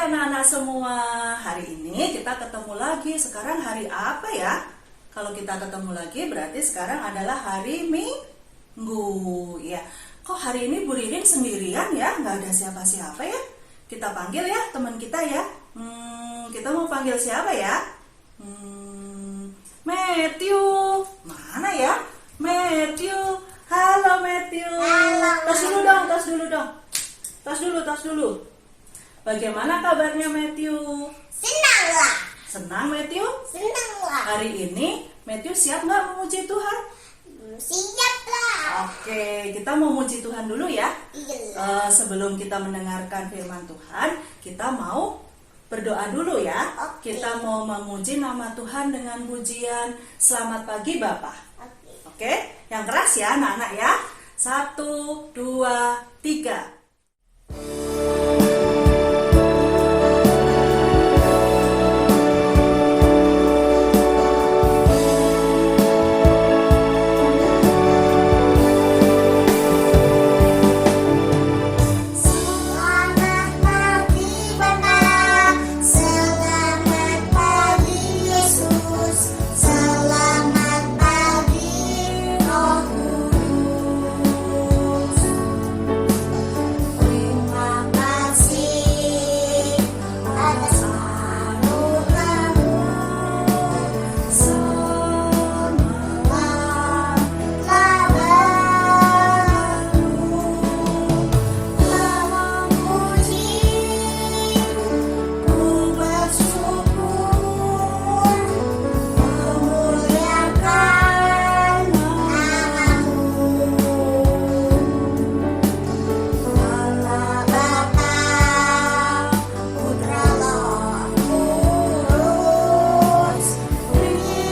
anak-anak semua, hari ini kita ketemu lagi. Sekarang hari apa ya? Kalau kita ketemu lagi berarti sekarang adalah hari Minggu ya. Kok hari ini Bu Ririn sendirian ya? Nggak ada siapa-siapa ya? Kita panggil ya teman kita ya. Kita mau panggil siapa ya? Matthew. Mana ya? Matthew. Halo Matthew. Halo. Tas dulu. Bagaimana kabarnya Matthew? Senang lah. Senang Matthew? Senang lah. Hari ini Matthew siap nggak memuji Tuhan? Siap lah. Oke, kita mau memuji Tuhan dulu ya. Iya. Sebelum kita mendengarkan firman Tuhan, kita mau berdoa dulu ya. Oke. Kita mau memuji nama Tuhan dengan pujian Selamat pagi Bapak. Oke, yang keras ya anak-anak ya. 1, 2, 3. Selamat pagi Bapak. Selamat pagi Yesus. Selamat pagi Roh Kudus. Terima kasih atas anugerah-Mu. Semalam telah berlalu. Memuji, ku bersyukur, memuliakan nama-Mu. Allah Bapa, Putra Roh Kudus, terima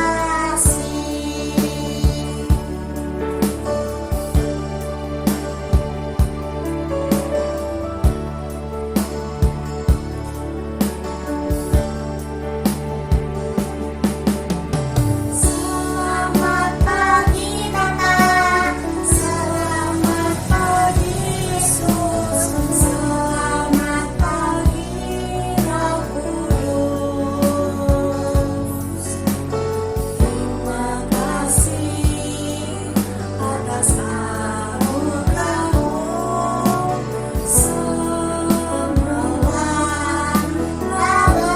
kasih. Selamat pagi Bapak. Selamat pagi Yesus. Selamat pagi Roh Kudus. Terima kasih atas anugerah-Mu. Semalam telah berlalu.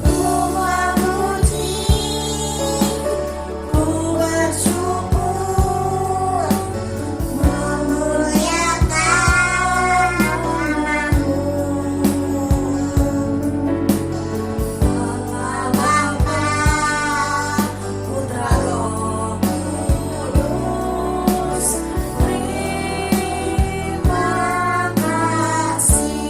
Ku memuji, ku bersyukur, memuliakan nama-Mu. Allah Bapa, Putra Roh Kudus, terima kasih.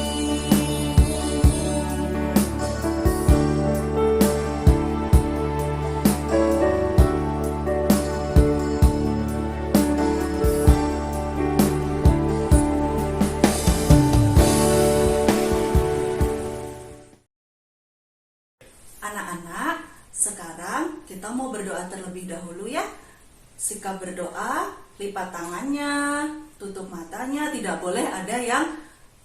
Anak-anak, sekarang kita mau berdoa terlebih dahulu ya. Sikap berdoa, lipat tangannya, tutup matanya, tidak boleh ada yang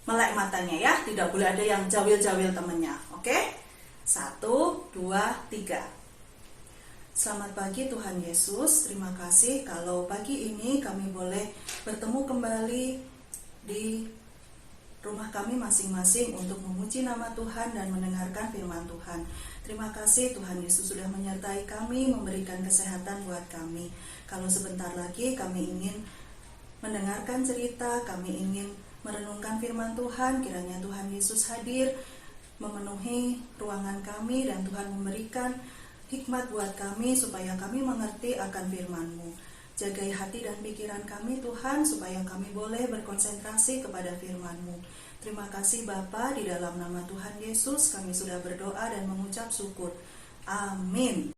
melek matanya ya, tidak boleh ada yang jawil-jawil temennya. Oke? 1, 2, 3. Selamat pagi Tuhan Yesus, terima kasih kalau pagi ini kami boleh bertemu kembali di rumah kami masing-masing untuk memuji nama Tuhan dan mendengarkan firman Tuhan. Terima kasih Tuhan Yesus sudah menyertai kami, memberikan kesehatan buat kami. Kalau sebentar lagi kami ingin mendengarkan cerita, kami ingin merenungkan firman Tuhan, kiranya Tuhan Yesus hadir, memenuhi ruangan kami dan Tuhan memberikan hikmat buat kami supaya kami mengerti akan firman-Mu. Jagai hati dan pikiran kami Tuhan supaya kami boleh berkonsentrasi kepada firman-Mu. Terima kasih Bapa, di dalam nama Tuhan Yesus kami sudah berdoa dan mengucap syukur. Amin.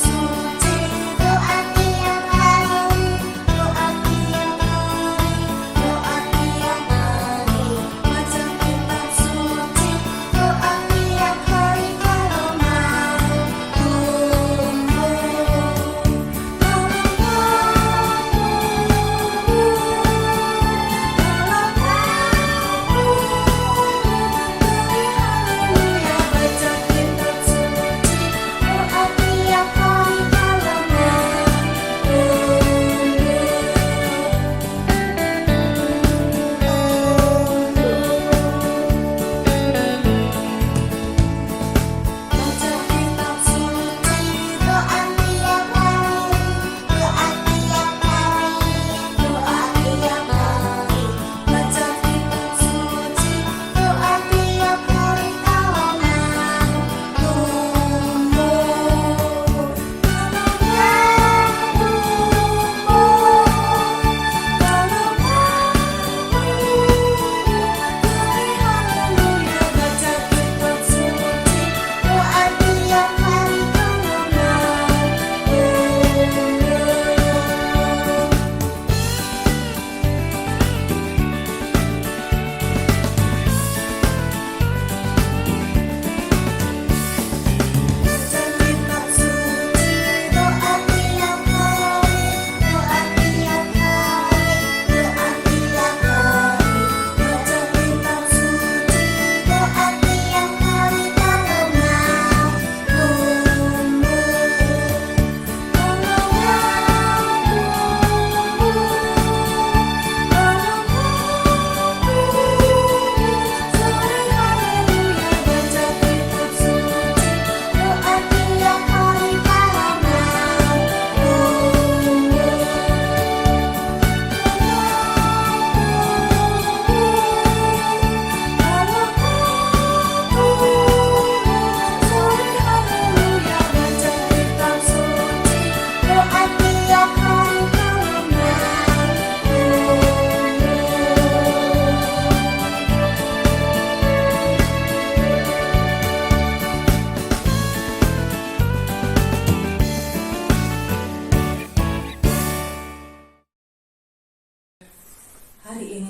Suci doa tiap hari, doa tiap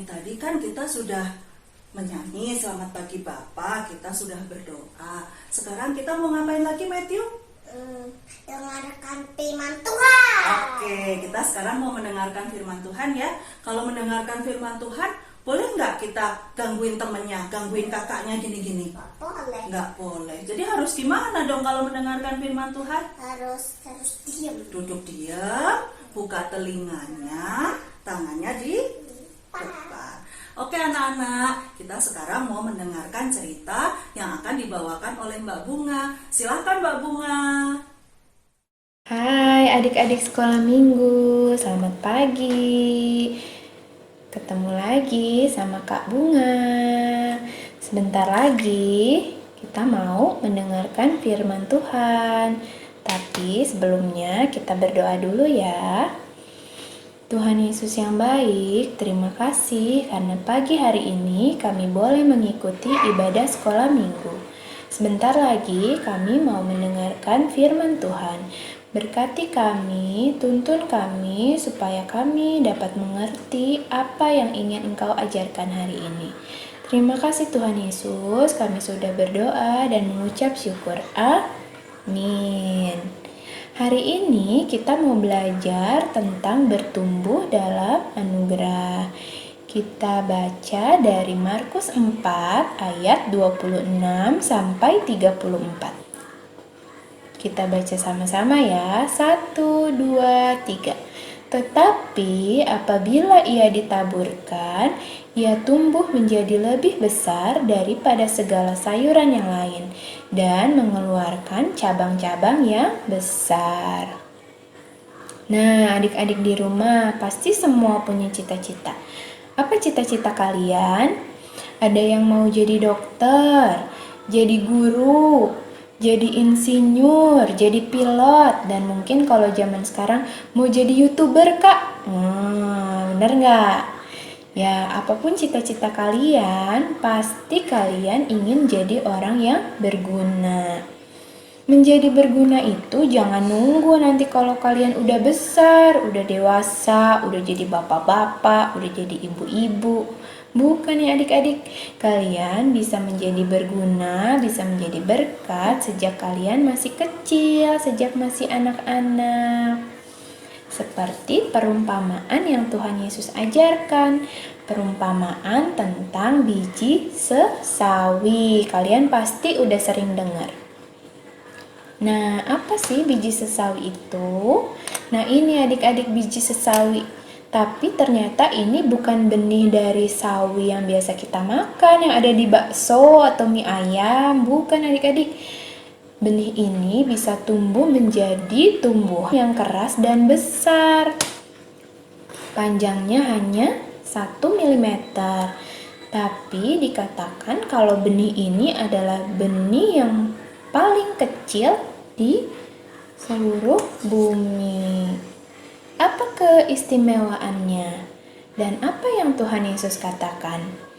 ini tadi kan kita sudah menyanyi selamat pagi Bapak, kita sudah berdoa. Sekarang kita mau ngapain lagi, Matthew? Dengarkan firman Tuhan. Oke, kita sekarang mau mendengarkan firman Tuhan ya. Kalau mendengarkan firman Tuhan, boleh nggak kita gangguin temennya, gangguin kakaknya gini-gini? Boleh. Nggak boleh. Jadi harus gimana dong kalau mendengarkan firman Tuhan? Harus diam. Duduk diam, buka telinganya, tangannya di depan. Oke anak-anak, kita sekarang mau mendengarkan cerita yang akan dibawakan oleh Mbak Bunga. Silakan Mbak Bunga. Hai adik-adik sekolah minggu, selamat pagi. Ketemu lagi sama Kak Bunga. Sebentar lagi kita mau mendengarkan firman Tuhan. Tapi sebelumnya kita berdoa dulu ya. Tuhan Yesus yang baik, terima kasih karena pagi hari ini kami boleh mengikuti ibadah sekolah minggu. Sebentar lagi kami mau mendengarkan firman Tuhan. Berkati kami, tuntun kami supaya kami dapat mengerti apa yang ingin Engkau ajarkan hari ini. Terima kasih Tuhan Yesus, kami sudah berdoa dan mengucap syukur. Amin. Hari ini kita mau belajar tentang bertumbuh dalam anugerah. Kita baca dari Markus 4 ayat 26 sampai 34. Kita baca sama-sama ya. 1, 2, 3. Tetapi apabila ia ditaburkan, ia tumbuh menjadi lebih besar daripada segala sayuran yang lain dan mengeluarkan cabang-cabang yang besar. Nah, adik-adik di rumah pasti semua punya cita-cita. Apa cita-cita kalian? Ada yang mau jadi dokter, jadi guru, jadi insinyur, jadi pilot, dan mungkin kalau zaman sekarang mau jadi YouTuber, Kak. Bener nggak? Ya, apapun cita-cita kalian, pasti kalian ingin jadi orang yang berguna. Menjadi berguna itu jangan nunggu nanti kalau kalian udah besar, udah dewasa, udah jadi bapak-bapak, udah jadi ibu-ibu. Bukan ya adik-adik, kalian bisa menjadi berguna, bisa menjadi berkat sejak kalian masih kecil, sejak masih anak-anak. Seperti perumpamaan yang Tuhan Yesus ajarkan, perumpamaan tentang biji sesawi. Kalian pasti udah sering dengar. Nah, apa sih biji sesawi itu? Nah, ini adik-adik biji sesawi. Tapi ternyata ini bukan benih dari sawi yang biasa kita makan, yang ada di bakso atau mie ayam. Bukan adik-adik. Benih ini bisa tumbuh menjadi tumbuhan yang keras dan besar. Panjangnya hanya 1 mm. Tapi dikatakan kalau benih ini adalah benih yang paling kecil di seluruh bumi. Apa keistimewaannya? Dan apa yang Tuhan Yesus katakan?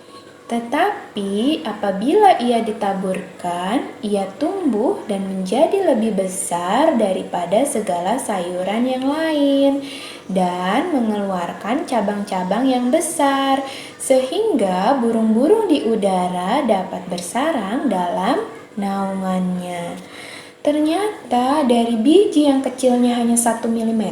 Tetapi apabila ia ditaburkan, ia tumbuh dan menjadi lebih besar daripada segala sayuran yang lain dan mengeluarkan cabang-cabang yang besar, sehingga burung-burung di udara dapat bersarang dalam naungannya. Ternyata dari biji yang kecilnya hanya 1 mm,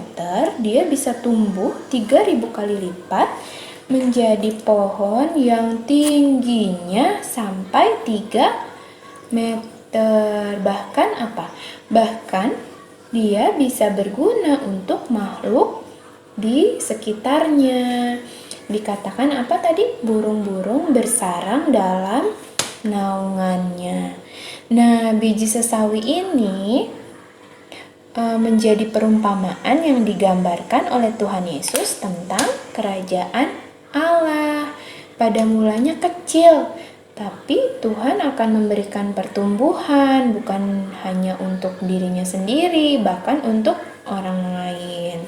dia bisa tumbuh 3.000 kali lipat menjadi pohon yang tingginya sampai 3 meter. Bahkan apa? Bahkan dia bisa berguna untuk makhluk di sekitarnya. Dikatakan apa tadi? Burung-burung bersarang dalam naungannya. Nah, biji sesawi ini menjadi perumpamaan yang digambarkan oleh Tuhan Yesus tentang kerajaan Allah. Pada mulanya kecil, tapi Tuhan akan memberikan pertumbuhan bukan hanya untuk dirinya sendiri, bahkan untuk orang lain.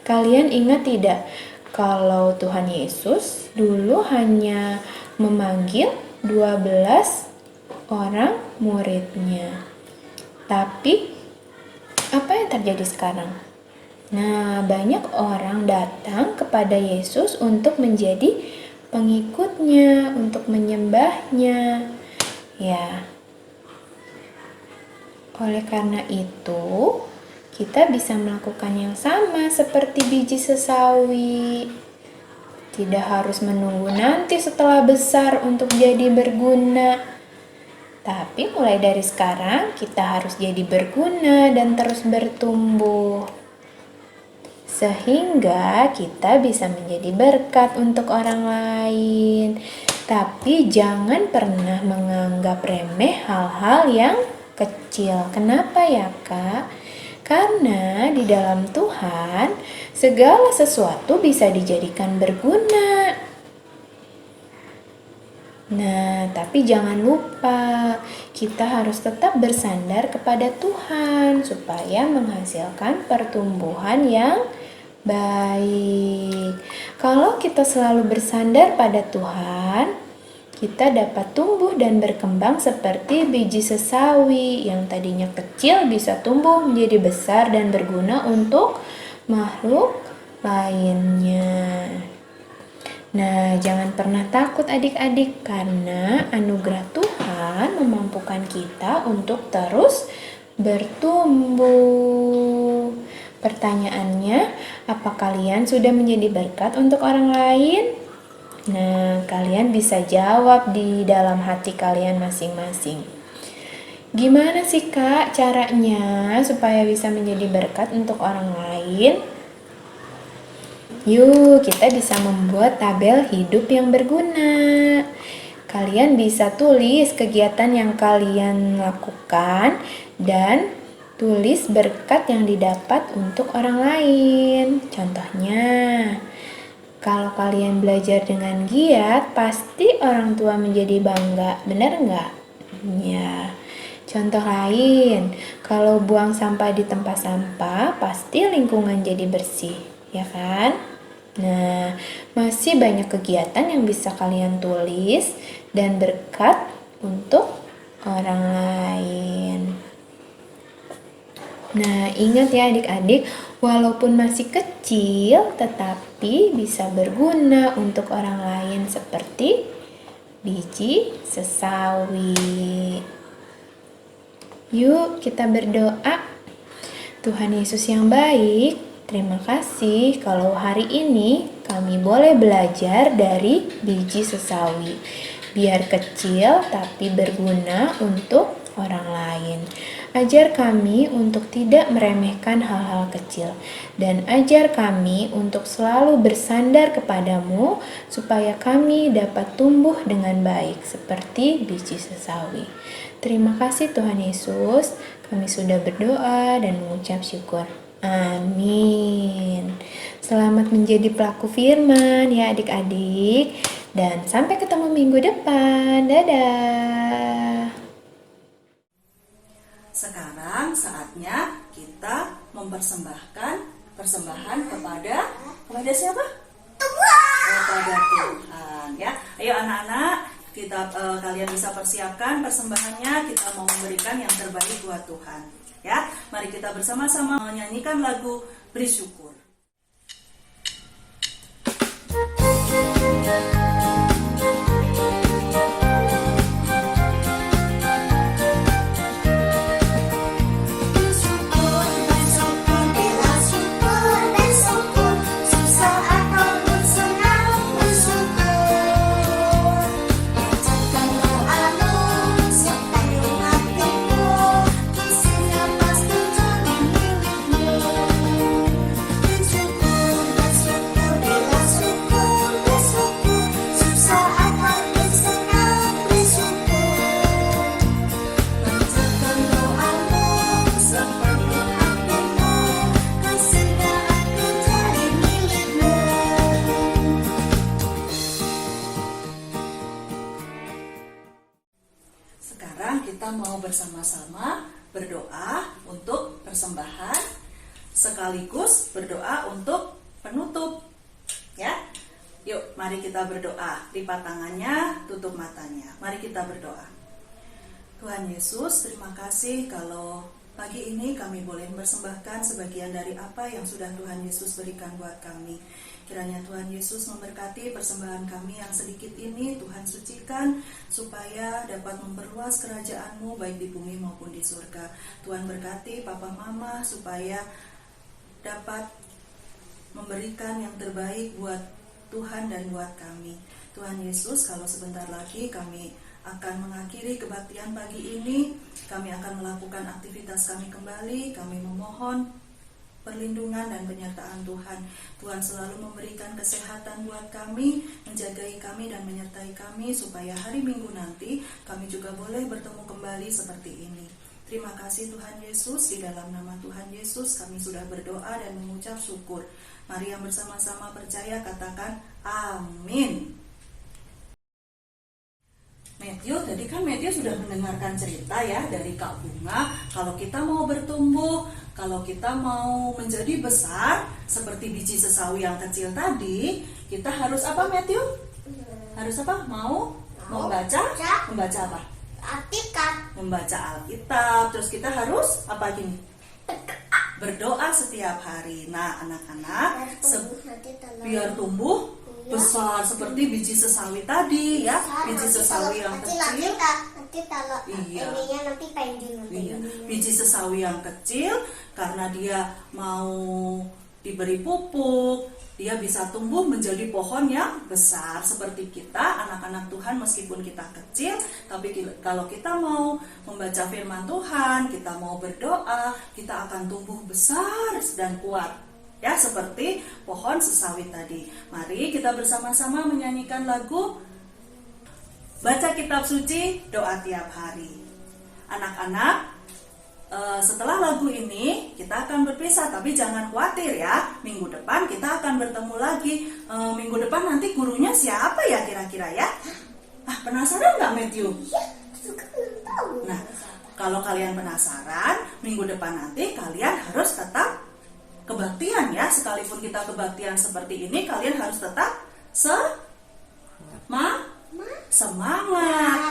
Kalian ingat tidak kalau Tuhan Yesus dulu hanya memanggil 12 orang muridnya. Tapi apa yang terjadi sekarang? Nah, banyak orang datang kepada Yesus untuk menjadi pengikutnya untuk menyembahnya. Ya, oleh karena itu, kita bisa melakukan yang sama seperti biji sesawi. Tidak harus menunggu nanti setelah besar untuk jadi berguna. Tapi mulai dari sekarang kita harus jadi berguna dan terus bertumbuh. Sehingga kita bisa menjadi berkat untuk orang lain. Tapi jangan pernah menganggap remeh hal-hal yang kecil. Kenapa ya, Kak? Karena di dalam Tuhan, segala sesuatu bisa dijadikan berguna. Nah, tapi jangan lupa, kita harus tetap bersandar kepada Tuhan supaya menghasilkan pertumbuhan yang baik. Kalau kita selalu bersandar pada Tuhan, kita dapat tumbuh dan berkembang seperti biji sesawi yang tadinya kecil bisa tumbuh menjadi besar dan berguna untuk makhluk lainnya. Nah, jangan pernah takut adik-adik karena anugerah Tuhan memampukan kita untuk terus bertumbuh. Pertanyaannya, apa kalian sudah menjadi berkat untuk orang lain? Nah, kalian bisa jawab di dalam hati kalian masing-masing. Gimana sih, Kak, caranya supaya bisa menjadi berkat untuk orang lain? Yuk, kita bisa membuat tabel hidup yang berguna. Kalian bisa tulis kegiatan yang kalian lakukan dan tulis berkat yang didapat untuk orang lain. Contohnya, kalau kalian belajar dengan giat, pasti orang tua menjadi bangga. Benar nggak? Ya. Contoh lain, kalau buang sampah di tempat sampah, pasti lingkungan jadi bersih. Ya kan? Nah, masih banyak kegiatan yang bisa kalian tulis dan berkat untuk orang lain. Nah, ingat ya adik-adik, walaupun masih kecil, tetapi bisa berguna untuk orang lain seperti biji sesawi. Yuk, kita berdoa. Tuhan Yesus yang baik, terima kasih kalau hari ini kami boleh belajar dari biji sesawi. Biar kecil tapi berguna untuk orang lain. Ajar kami untuk tidak meremehkan hal-hal kecil. Dan ajar kami untuk selalu bersandar kepadamu supaya kami dapat tumbuh dengan baik seperti biji sesawi. Terima kasih Tuhan Yesus. Kami sudah berdoa dan mengucap syukur. Amin. Selamat menjadi pelaku firman ya adik-adik. Dan sampai ketemu minggu depan. Dadah. Sekarang saatnya kita mempersembahkan persembahan kepada siapa? Tuhan. Kepada Tuhan ya. Ayo anak-anak, kita kalian bisa persiapkan persembahannya. Kita mau memberikan yang terbaik buat Tuhan. Ya, mari kita bersama-sama menyanyikan lagu Beri Syukur. Kita mau bersama-sama berdoa untuk persembahan sekaligus berdoa untuk penutup ya. Yuk mari kita berdoa. Lipat tangannya, tutup matanya. Mari kita berdoa. Tuhan Yesus, terima kasih kalau Pagi ini kami boleh mempersembahkan sebagian dari apa yang sudah Tuhan Yesus berikan buat kami. Kiranya Tuhan Yesus memberkati persembahan kami yang sedikit ini, Tuhan sucikan supaya dapat memperluas kerajaan-Mu baik di bumi maupun di surga. Tuhan berkati Papa Mama supaya dapat memberikan yang terbaik buat Tuhan dan buat kami. Tuhan Yesus, kalau sebentar lagi kami akan mengakhiri kebaktian pagi ini, kami akan melakukan aktivitas kami kembali. Kami memohon perlindungan dan penyertaan Tuhan. Tuhan selalu memberikan kesehatan buat kami, menjagai kami dan menyertai kami supaya hari Minggu nanti kami juga boleh bertemu kembali seperti ini. Terima kasih Tuhan Yesus, di dalam nama Tuhan Yesus kami sudah berdoa dan mengucap syukur. Mari yang bersama-sama percaya katakan amin. Matthew, tadi kan Matthew sudah mendengarkan cerita ya dari Kak Bunga. Kalau kita mau bertumbuh, kalau kita mau menjadi besar seperti biji sesawi yang kecil tadi, kita harus apa Matthew? Harus apa? Mau membaca? Membaca apa? Alkitab. Membaca Alkitab. Terus kita harus apa gini? Berdoa setiap hari. Nah, anak-anak biar tumbuh besar seperti biji sesawi tadi ya, biji sesawi yang kecil. Nanti kalau Iya. ininya nanti pending. Iya, biji sesawi yang kecil karena dia mau diberi pupuk, dia bisa tumbuh menjadi pohon yang besar seperti kita, anak-anak Tuhan meskipun kita kecil, tapi kalau kita mau membaca firman Tuhan, kita mau berdoa, kita akan tumbuh besar dan kuat. Ya, seperti pohon sesawi tadi. Mari kita bersama-sama menyanyikan lagu Baca Kitab Suci, Doa Tiap Hari. Anak-anak, setelah lagu ini kita akan berpisah, tapi jangan khawatir ya. Minggu depan kita akan bertemu lagi. Minggu depan nanti gurunya siapa ya kira-kira ya? Penasaran nggak Matthew? Ya, suka belum tahu. Nah, kalau kalian penasaran, minggu depan nanti kalian harus tetap kebaktian ya. Sekalipun kita kebaktian seperti ini, kalian harus tetap semangat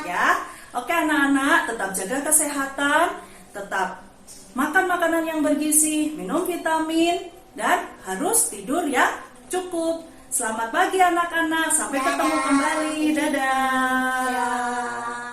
ya. Oke anak-anak, tetap jaga kesehatan, tetap makan makanan yang bergizi, minum vitamin, dan harus tidur yang cukup. Selamat pagi anak-anak, sampai ketemu kembali. Dadah.